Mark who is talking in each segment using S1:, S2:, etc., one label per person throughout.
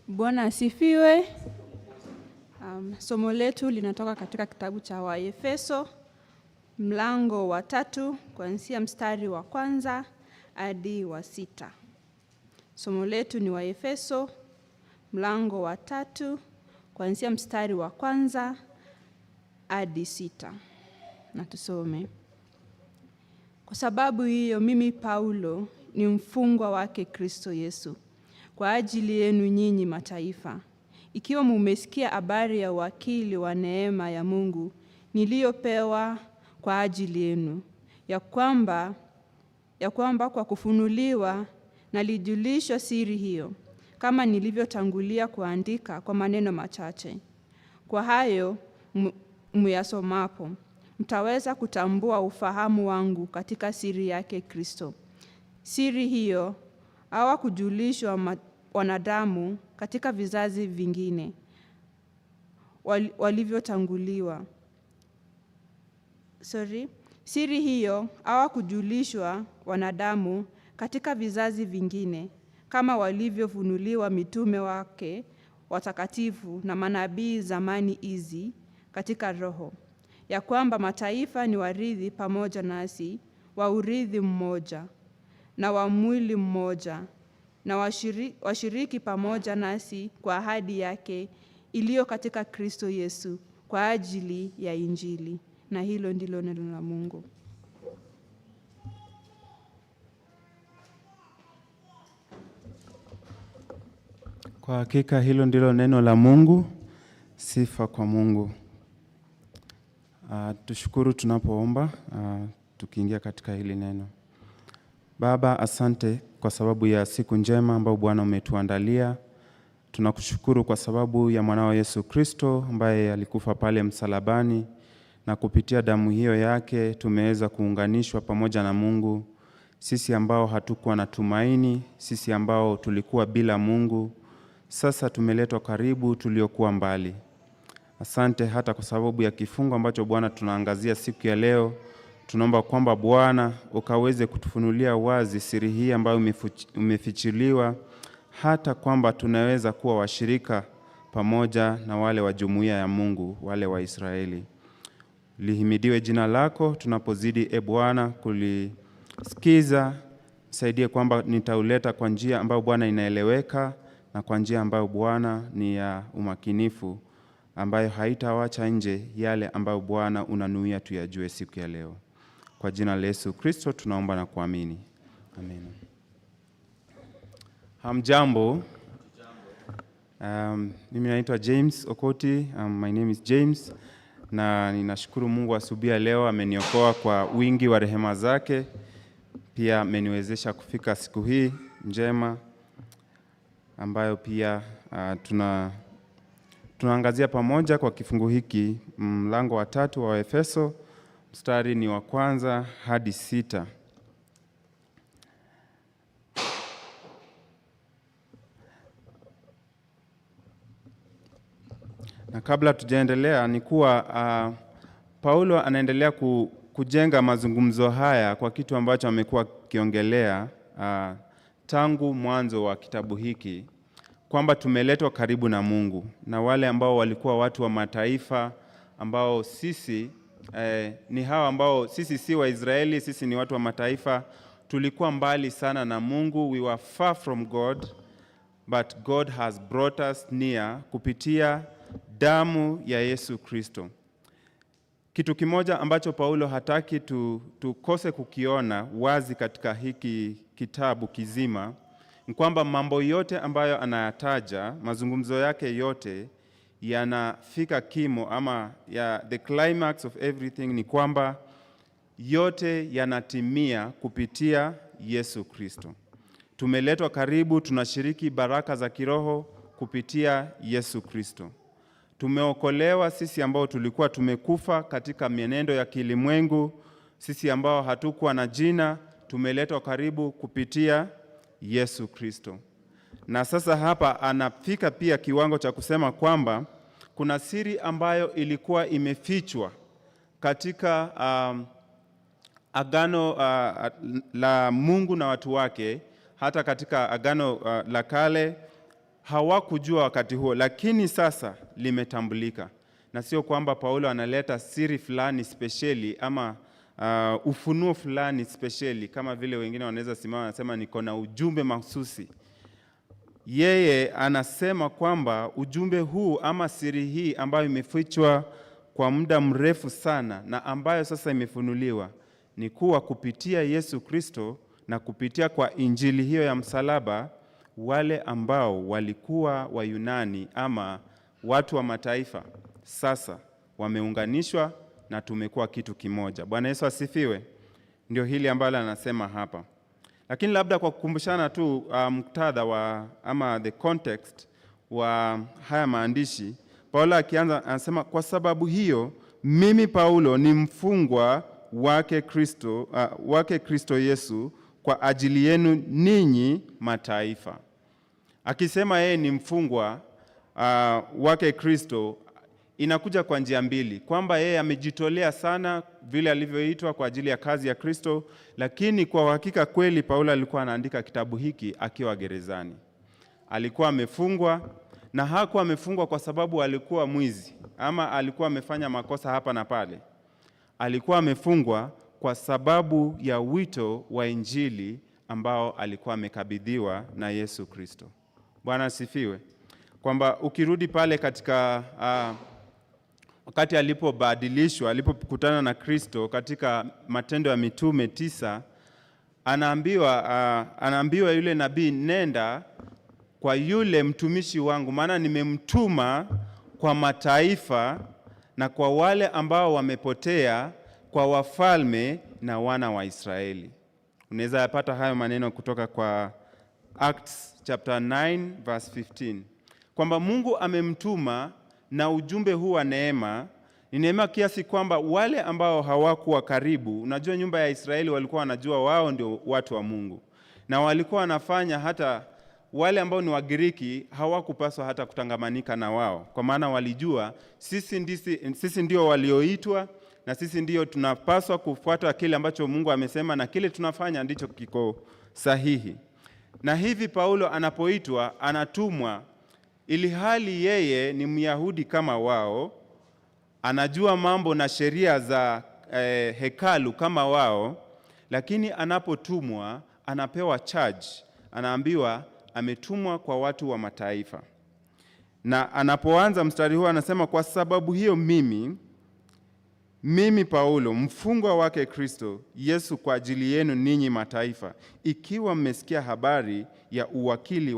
S1: Bwana asifiwe. Somo letu linatoka katika kitabu cha Waefeso mlango wa 3 kuanzia mstari wa 1 hadi wa 6. Somo letu ni Waefeso mlango wa 3 kuanzia mstari wa 1 hadi 6. Na tusome. Kwa sababu hiyo mimi Paulo ni mfungwa wake Kristo Yesu, kwa ajili yenu nyinyi mataifa, ikiwa mumesikia habari ya wakili wa neema ya Mungu niliyopewa kwa ajili yenu, ya kwamba kwa kufunuliwa nalijulishwa siri hiyo, kama nilivyotangulia kuandika kwa maneno machache. Kwa hayo muyasomapo, mtaweza kutambua ufahamu wangu katika siri yake Kristo. Siri hiyo hawakujulishwa wanadamu katika vizazi vingine walivyotanguliwa. Siri hiyo hawakujulishwa wanadamu katika vizazi vingine, kama walivyofunuliwa mitume wake watakatifu na manabii zamani hizi katika Roho, ya kwamba mataifa ni warithi pamoja nasi wa urithi mmoja na wa mwili mmoja, na washiriki pamoja nasi kwa ahadi yake iliyo katika Kristo Yesu kwa ajili ya Injili. Na hilo ndilo neno la Mungu.
S2: Kwa hakika hilo ndilo neno la Mungu. Sifa kwa Mungu. Tushukuru tunapoomba tukiingia katika hili neno. Baba, asante kwa sababu ya siku njema ambayo Bwana umetuandalia. Tunakushukuru kwa sababu ya mwanao Yesu Kristo ambaye alikufa pale msalabani, na kupitia damu hiyo yake tumeweza kuunganishwa pamoja na Mungu. Sisi ambao hatukuwa na tumaini, sisi ambao tulikuwa bila Mungu, sasa tumeletwa karibu tuliokuwa mbali. Asante hata kwa sababu ya kifungo ambacho Bwana tunaangazia siku ya leo. Tunaomba kwamba Bwana ukaweze kutufunulia wazi siri hii ambayo umefichiliwa, hata kwamba tunaweza kuwa washirika pamoja na wale wa jumuiya ya Mungu, wale wa Israeli. Lihimidiwe jina lako tunapozidi Bwana kulisikiza. Saidie kwamba nitauleta kwa njia ambayo Bwana inaeleweka, na kwa njia ambayo Bwana ni ya umakinifu, ambayo haitawacha nje yale ambayo Bwana unanuia tuyajue siku ya leo. Kwa jina la Yesu Kristo tunaomba na kuamini. Amen. Hamjambo. Mimi naitwa James Okoti. My name is James. Na ninashukuru Mungu asubuhi ya leo ameniokoa kwa wingi wa rehema zake. Pia ameniwezesha kufika siku hii njema ambayo pia tunaangazia pamoja kwa kifungu hiki, mlango wa 3 wa Efeso, mstari ni wa 1 hadi 6. Na kabla tujaendelea ni kuwa Paulo anaendelea kujenga mazungumzo haya kwa kitu ambacho amekuwa akiongelea tangu mwanzo wa kitabu hiki, kwamba tumeletwa karibu na Mungu, na wale ambao walikuwa watu wa mataifa ambao sisi ni hawa ambao sisi si wa Israeli, sisi ni watu wa mataifa, tulikuwa mbali sana na Mungu. We were far from God, but God has brought us near kupitia damu ya Yesu Kristo. Kitu kimoja ambacho Paulo hataki tukose kukiona wazi katika hiki kitabu kizima ni kwamba mambo yote ambayo anayataja, mazungumzo yake yote yanafika kimo ama the climax of everything ni kwamba yote yanatimia kupitia Yesu Kristo. Tumeletwa karibu, tunashiriki baraka za kiroho kupitia Yesu Kristo. Tumeokolewa sisi ambao tulikuwa tumekufa katika mienendo ya kilimwengu, sisi ambao hatukuwa na jina, tumeletwa karibu kupitia Yesu Kristo. Na sasa hapa anafika pia kiwango cha kusema kwamba kuna siri ambayo ilikuwa imefichwa katika agano la Mungu na watu wake, hata katika agano la kale hawakujua wakati huo, lakini sasa limetambulika. Na sio kwamba Paulo analeta siri fulani spesheli ama ufunuo fulani spesheli kama vile wengine wanaweza simama wanasema niko na ujumbe mahususi. Yeye anasema kwamba ujumbe huu ama siri hii ambayo imefichwa kwa muda mrefu sana na ambayo sasa imefunuliwa ni kuwa kupitia Yesu Kristo na kupitia kwa injili hiyo ya msalaba, wale ambao walikuwa Wayunani ama watu wa mataifa sasa wameunganishwa na tumekuwa kitu kimoja. Bwana Yesu asifiwe. Ndio hili ambalo anasema hapa. Lakini labda kwa kukumbushana tu muktadha wa ama the context wa haya maandishi, Paulo akianza anasema kwa sababu hiyo mimi Paulo ni mfungwa wake Kristo Yesu kwa ajili yenu ninyi mataifa. Akisema yeye ni mfungwa wake Kristo, inakuja kwa njia mbili, kwamba yeye amejitolea sana vile alivyoitwa kwa ajili ya kazi ya Kristo, lakini kwa hakika kweli Paulo alikuwa anaandika kitabu hiki akiwa gerezani. Alikuwa amefungwa, na hakuwa amefungwa kwa sababu alikuwa mwizi ama alikuwa amefanya makosa hapa na pale. Alikuwa amefungwa kwa sababu ya wito wa injili ambao alikuwa amekabidhiwa na Yesu Kristo. Bwana asifiwe. Kwamba ukirudi pale katika wakati alipobadilishwa, alipokutana na Kristo katika Matendo ya Mitume 9, anaambiwa yule nabii, nenda kwa yule mtumishi wangu, maana nimemtuma kwa mataifa na kwa wale ambao wamepotea, kwa wafalme na wana wa Israeli. Unaweza yapata hayo maneno kutoka kwa Acts chapter 9 verse 15. Kwamba Mungu amemtuma na ujumbe huu wa neema, ni neema kiasi kwamba wale ambao hawakuwa karibu, unajua nyumba ya Israeli walikuwa wanajua wao ndio watu wa Mungu. Na walikuwa wanafanya hata wale ambao ni Wagiriki hawakupaswa hata kutangamanika na wao. Kwa maana walijua sisi ndio walioitwa na sisi ndio tunapaswa kufuata kile ambacho Mungu amesema na kile tunafanya ndicho kiko sahihi. Na hivi Paulo anapoitwa anatumwa ili hali yeye ni Myahudi kama wao, anajua mambo na sheria za hekalu kama wao, lakini anapotumwa anapewa charge, anaambiwa ametumwa kwa watu wa mataifa. Na anapoanza mstari huu anasema kwa sababu hiyo mimi Paulo mfungwa wake Kristo Yesu kwa ajili yenu ninyi mataifa, ikiwa mmesikia habari ya uwakili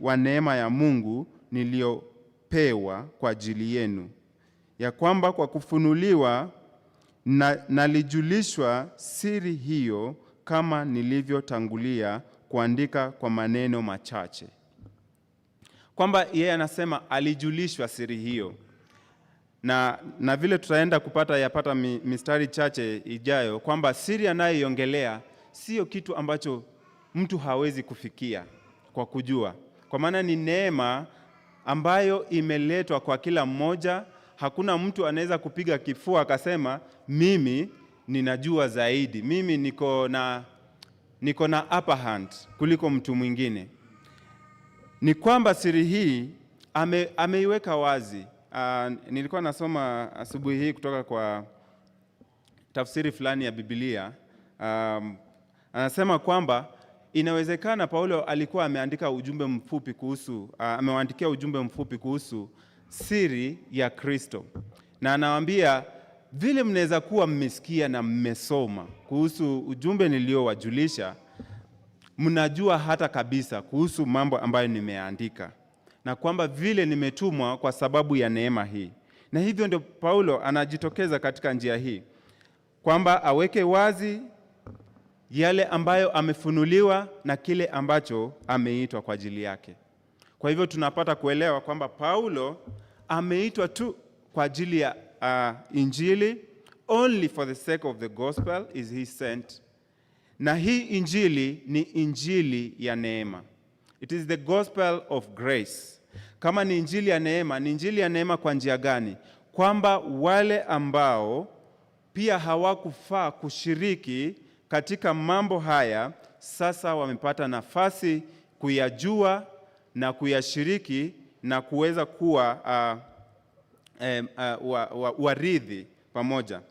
S2: wa neema ya Mungu niliyopewa kwa ajili yenu, ya kwamba kwa kufunuliwa nalijulishwa siri hiyo kama nilivyotangulia kuandika kwa maneno machache. Kwamba yeye anasema alijulishwa siri hiyo. Na vile tutaenda yapata mistari chache ijayo, kwamba siri anayoiongelea sio kitu ambacho mtu hawezi kufikia kwa kujua. Kwa maana ni neema ambayo imeletwa kwa kila mmoja. Hakuna mtu anaweza kupiga kifua akasema mimi ninajua zaidi, mimi niko na upper hand kuliko mtu mwingine. Ni kwamba siri hii ameiweka wazi. Nilikuwa nasoma asubuhi hii kutoka kwa tafsiri fulani ya Biblia. Anasema kwamba inawezekana Paulo alikuwa amewaandikia ujumbe mfupi kuhusu siri ya Kristo. Na anawaambia vile mnaweza kuwa mmesikia na mmesoma kuhusu ujumbe niliowajulisha, mnajua hata kabisa kuhusu mambo ambayo nimeandika, na kwamba vile nimetumwa kwa sababu ya neema hii. Na hivyo ndio Paulo anajitokeza katika njia hii, kwamba aweke wazi yale ambayo amefunuliwa na kile ambacho ameitwa kwa ajili yake. Kwa hivyo tunapata kuelewa kwamba Paulo ameitwa tu kwa ajili ya injili, only for the sake of the gospel is he sent. Na hii injili ni injili ya neema. It is the gospel of grace. Kama ni injili ya neema, ni injili ya neema kwa njia gani? Kwamba wale ambao pia hawakufaa kushiriki katika mambo haya sasa wamepata nafasi kuyajua na kuyashiriki na kuweza kuwa warithi pamoja.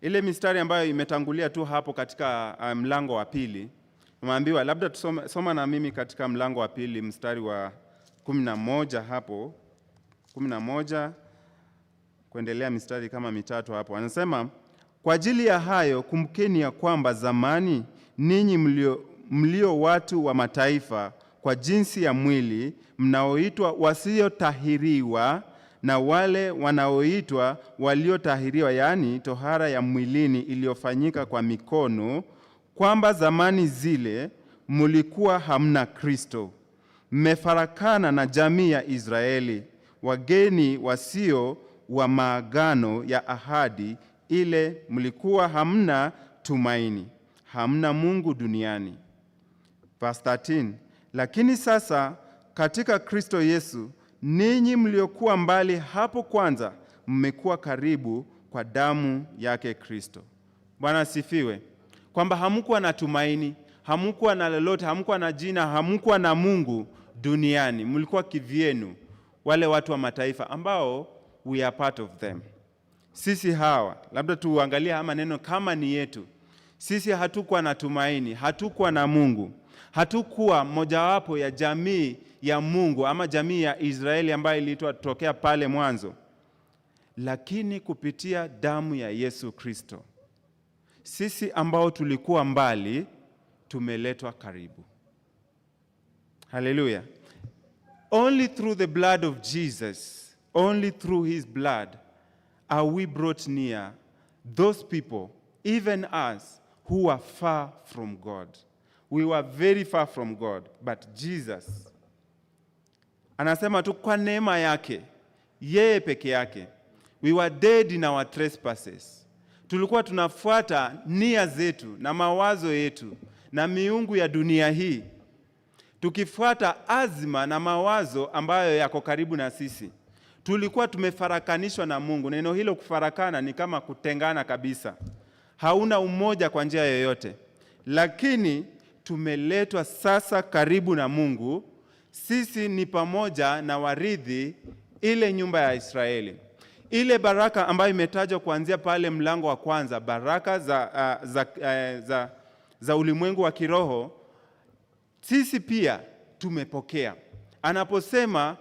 S2: Ile mistari ambayo imetangulia tu hapo katika mlango wa pili, tumeambiwa labda soma na mimi katika mlango wa pili mstari wa 11 hapo, 11 kuendelea mistari kama mitatu hapo. Anasema, kwa ajili ya hayo kumbukeni ya kwamba zamani ninyi mlio watu wa mataifa kwa jinsi ya mwili, mnaoitwa wasiotahiriwa na wale wanaoitwa waliotahiriwa, yaani tohara ya mwilini iliyofanyika kwa mikono, kwamba zamani zile mlikuwa hamna Kristo, mmefarakana na jamii ya Israeli, wageni wasio wa maagano ya ahadi ile, mlikuwa hamna tumaini, hamna Mungu duniani. Verse 13, lakini sasa katika Kristo Yesu ninyi mliokuwa mbali hapo kwanza mmekuwa karibu kwa damu yake Kristo. Bwana asifiwe. Kwamba hamkuwa na tumaini, hamkuwa na lolote, hamkuwa na jina, hamkuwa na Mungu duniani. Mlikuwa kivyenu, wale watu wa mataifa ambao we are part of them. Sisi hawa, labda tuangalie haya maneno kama ni yetu. Sisi hatukuwa na tumaini, hatukuwa na Mungu. Hatukuwa mojawapo ya jamii ya Mungu ama jamii ya Israeli ambayo iliitwa tokea pale mwanzo. Lakini kupitia damu ya Yesu Kristo, sisi ambao tulikuwa mbali tumeletwa karibu. Hallelujah. Only through the blood of Jesus, only through his blood are we brought near those people, even us who are far from God. We were very far from God, but Jesus, anasema tu kwa neema yake, yeye peke yake. We were dead in our trespasses. Tulikuwa tunafuata nia zetu na mawazo yetu na miungu ya dunia hii, tukifuata azma na mawazo ambayo yako karibu na sisi. Tulikuwa tumefarakanishwa na Mungu. Neno hilo kufarakana ni kama kutengana kabisa. Hauna umoja kwa njia yoyote. Lakini tumeletwa sasa karibu na Mungu. Sisi ni pamoja na warithi ile nyumba ya Israeli. Ile baraka ambayo imetajwa kuanzia pale mlango wa kwanza, baraka za ulimwengu wa kiroho, sisi pia tumepokea. Anaposema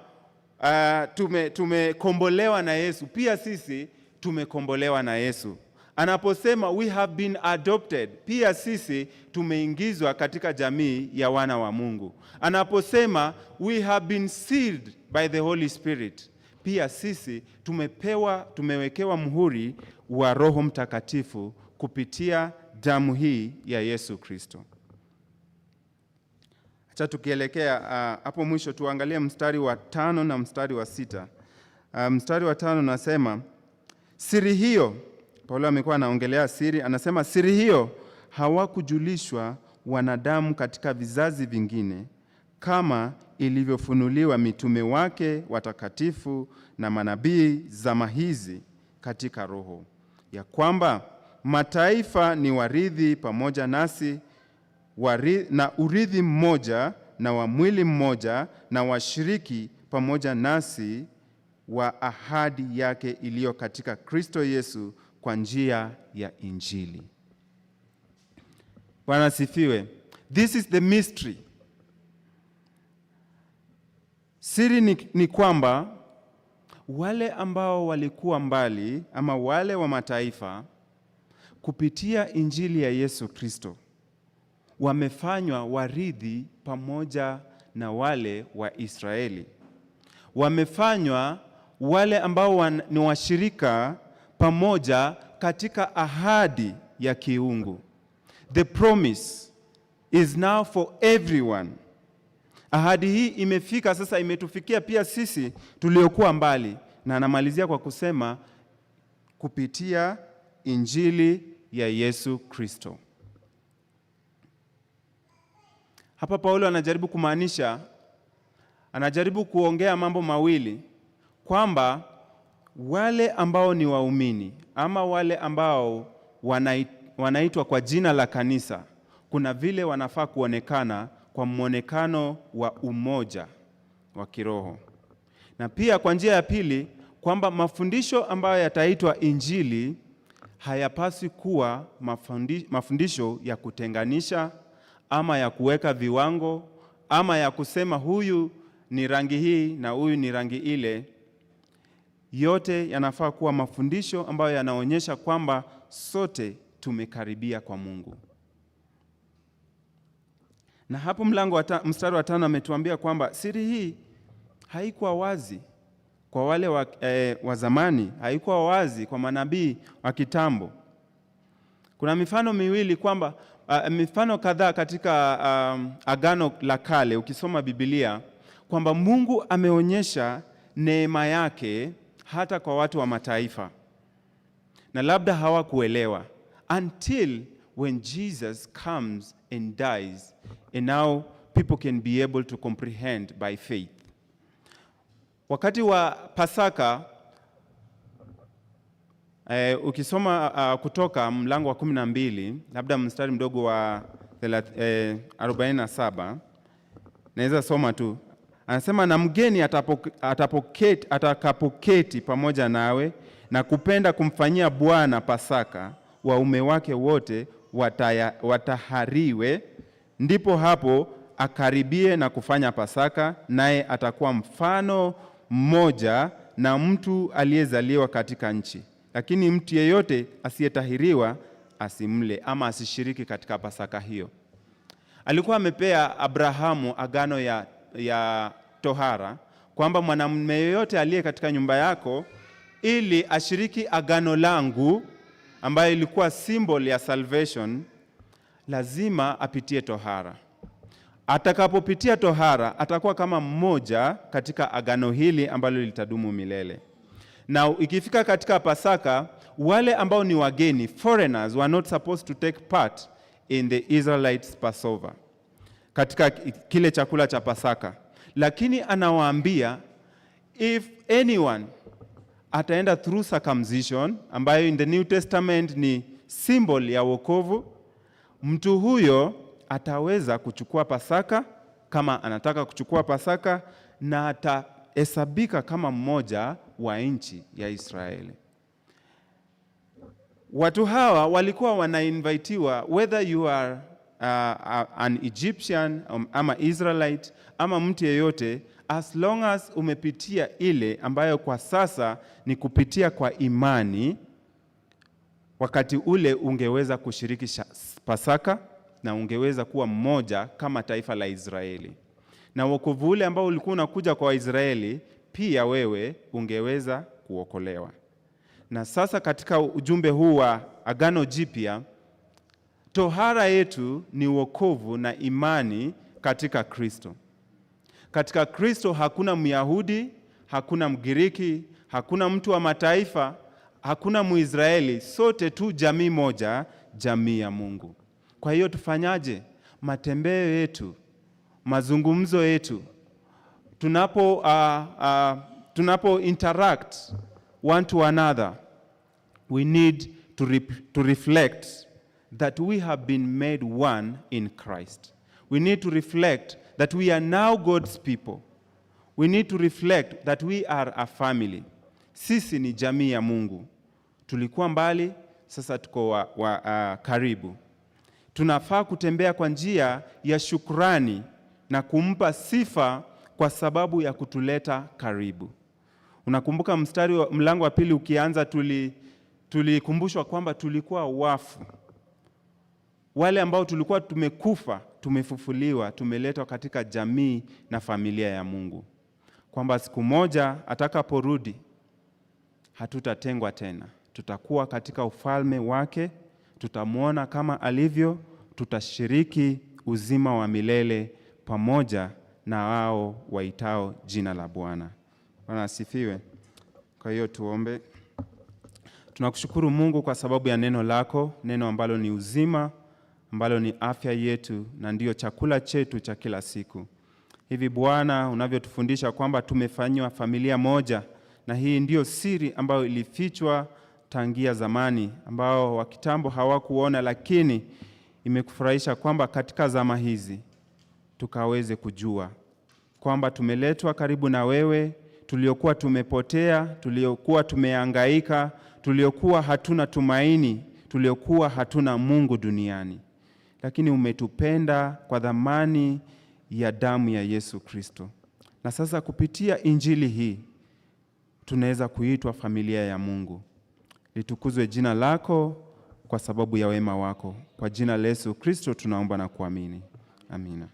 S2: tumekombolewa na Yesu, pia sisi tumekombolewa na Yesu. Anaposema we have been adopted, pia sisi tumeingizwa katika jamii ya wana wa Mungu. Anaposema we have been sealed by the Holy Spirit, pia sisi tumewekewa muhuri wa Roho Mtakatifu kupitia damu hii ya Yesu Kristo. Acha tukielekea hapo mwisho tuangalie mstari wa 5 na mstari wa 6. Mstari wa 5 nasema, siri hiyo, Paulo amekuwa anaongelea siri, anasema siri hiyo hawakujulishwa wanadamu katika vizazi vingine, kama ilivyofunuliwa mitume wake watakatifu na manabii zama hizi katika Roho, ya kwamba mataifa ni warithi pamoja nasi na urithi mmoja na wa mwili mmoja, na washiriki pamoja nasi wa ahadi yake iliyo katika Kristo Yesu kwa njia ya Injili. Bwana sifiwe. This is the mystery. Siri ni kwamba wale ambao walikuwa mbali ama wale wa mataifa, kupitia Injili ya Yesu Kristo wamefanywa warithi pamoja na wale wa Israeli. Wamefanywa wale ambao ni washirika pamoja katika ahadi ya kiungu. The promise is now for everyone. Ahadi hii imefika sasa, imetufikia pia sisi tuliokuwa mbali, na anamalizia kwa kusema kupitia Injili ya Yesu Kristo. Hapa Paulo anajaribu kumaanisha, anajaribu kuongea mambo mawili, kwamba wale ambao ni waumini ama wale ambao wanaitwa kwa jina la kanisa, kuna vile wanafaa kuonekana kwa mwonekano wa umoja wa kiroho. Na pia kwa njia ya pili, kwamba mafundisho ambayo yataitwa Injili hayapaswi kuwa mafundisho ya kutenganisha ama ya kuweka viwango ama ya kusema huyu ni rangi hii na huyu ni rangi ile. Yote yanafaa kuwa mafundisho ambayo yanaonyesha kwamba sote tumekaribia kwa Mungu. Na hapo mstari wa 5 ametuambia kwamba siri hii haikuwa wazi kwa wale wa zamani, haikuwa wazi kwa manabii wa kitambo. Kuna mifano miwili kwamba mifano kadhaa katika Agano la Kale, ukisoma Biblia, kwamba Mungu ameonyesha neema yake hata kwa watu wa mataifa, na labda hawakuelewa until when Jesus comes and dies, and now people can be able to comprehend by faith. Wakati wa Pasaka, ukisoma Kutoka mlango wa 12, labda mstari mdogo wa 47, naweza soma tu. Anasema, na mgeni atakapoketi pamoja nawe na kupenda kumfanyia Bwana Pasaka, waume wake wote watahariwe, ndipo hapo akaribie na kufanya Pasaka, naye atakuwa mfano mmoja na mtu aliyezaliwa katika nchi. Lakini mtu yeyote asiyetahiriwa asimle ama asishiriki katika Pasaka hiyo. Alikuwa amepea Abrahamu agano ya tohara, kwamba mwanamume yeyote aliye katika nyumba yako, ili ashiriki agano langu ambayo ilikuwa symbol ya salvation, lazima apitie tohara. Atakapopitia tohara atakuwa kama mmoja katika agano hili ambalo litadumu milele. Na ikifika katika Pasaka, wale ambao ni wageni, foreigners, were not supposed to take part in the Israelites Passover, katika kile chakula cha Pasaka. Lakini anawaambia, if anyone ataenda through circumcision, ambayo in the New Testament ni symbol ya wokovu, mtu huyo ataweza kuchukua Pasaka kama anataka kuchukua Pasaka, na atahesabika kama mmoja wa nchi ya Israeli. Watu hawa walikuwa wanainvitiwa, whether you are an Egyptian ama Israelite ama mtu yeyote, as long as umepitia ile ambayo kwa sasa ni kupitia kwa imani, wakati ule ungeweza kushiriki Pasaka na ungeweza kuwa mmoja kama taifa la Israeli. Na wokovu ule ambao ulikuwa unakuja kwa Waisraeli, pia wewe ungeweza kuokolewa. Na sasa katika ujumbe huu wa Agano Jipya, tohara yetu ni wokovu na imani katika Kristo. Katika Kristo hakuna Myahudi, hakuna Mgiriki, hakuna mtu wa mataifa, hakuna Muisraeli, sote tu jamii moja, jamii ya Mungu. Kwa hiyo tufanyaje? Matembeo yetu, mazungumzo yetu, tunapo interact one to another, we need to reflect that we have been made one in Christ. We need to reflect that we are now God's people. We need to reflect that we are a family. Sisi ni jamii ya Mungu. Tulikuwa mbali, sasa tuko karibu. Tunafaa kutembea kwa njia ya shukrani na kumpa sifa kwa sababu ya kutuleta karibu. Unakumbuka mlango wa 2 ukianza, tulikumbushwa kwamba tulikuwa wafu. Wale ambao tulikuwa tumekufa, tumefufuliwa, tumeletwa katika jamii na familia ya Mungu. Kwamba siku moja atakaporudi, hatutatengwa tena. Tutakuwa katika ufalme wake, tutamwona kama alivyo, tutashiriki uzima wa milele pamoja na wao waitao jina la Bwana. Bwana asifiwe. Kwa hiyo tuombe. Tunakushukuru Mungu kwa sababu ya neno lako, neno ambalo ni uzima, ambalo ni afya yetu na ndiyo chakula chetu cha kila siku. Hivi Bwana, unavyotufundisha kwamba tumefanywa familia moja, na hii ndiyo siri ambayo ilifichwa tangia zamani, ambao wa kitambo hawakuona, lakini imekufurahisha kwamba katika zama hizi tukaweze kujua kwamba tumeletwa karibu na wewe, tuliokuwa tumepotea, tuliokuwa tumehangaika, tuliokuwa hatuna tumaini, tuliokuwa hatuna Mungu duniani. Lakini umetupenda kwa dhamani ya damu ya Yesu Kristo. Na sasa kupitia injili hii tunaweza kuitwa familia ya Mungu. Litukuzwe jina lako kwa sababu ya wema wako. Kwa jina la Yesu Kristo tunaomba na kuamini. Amina.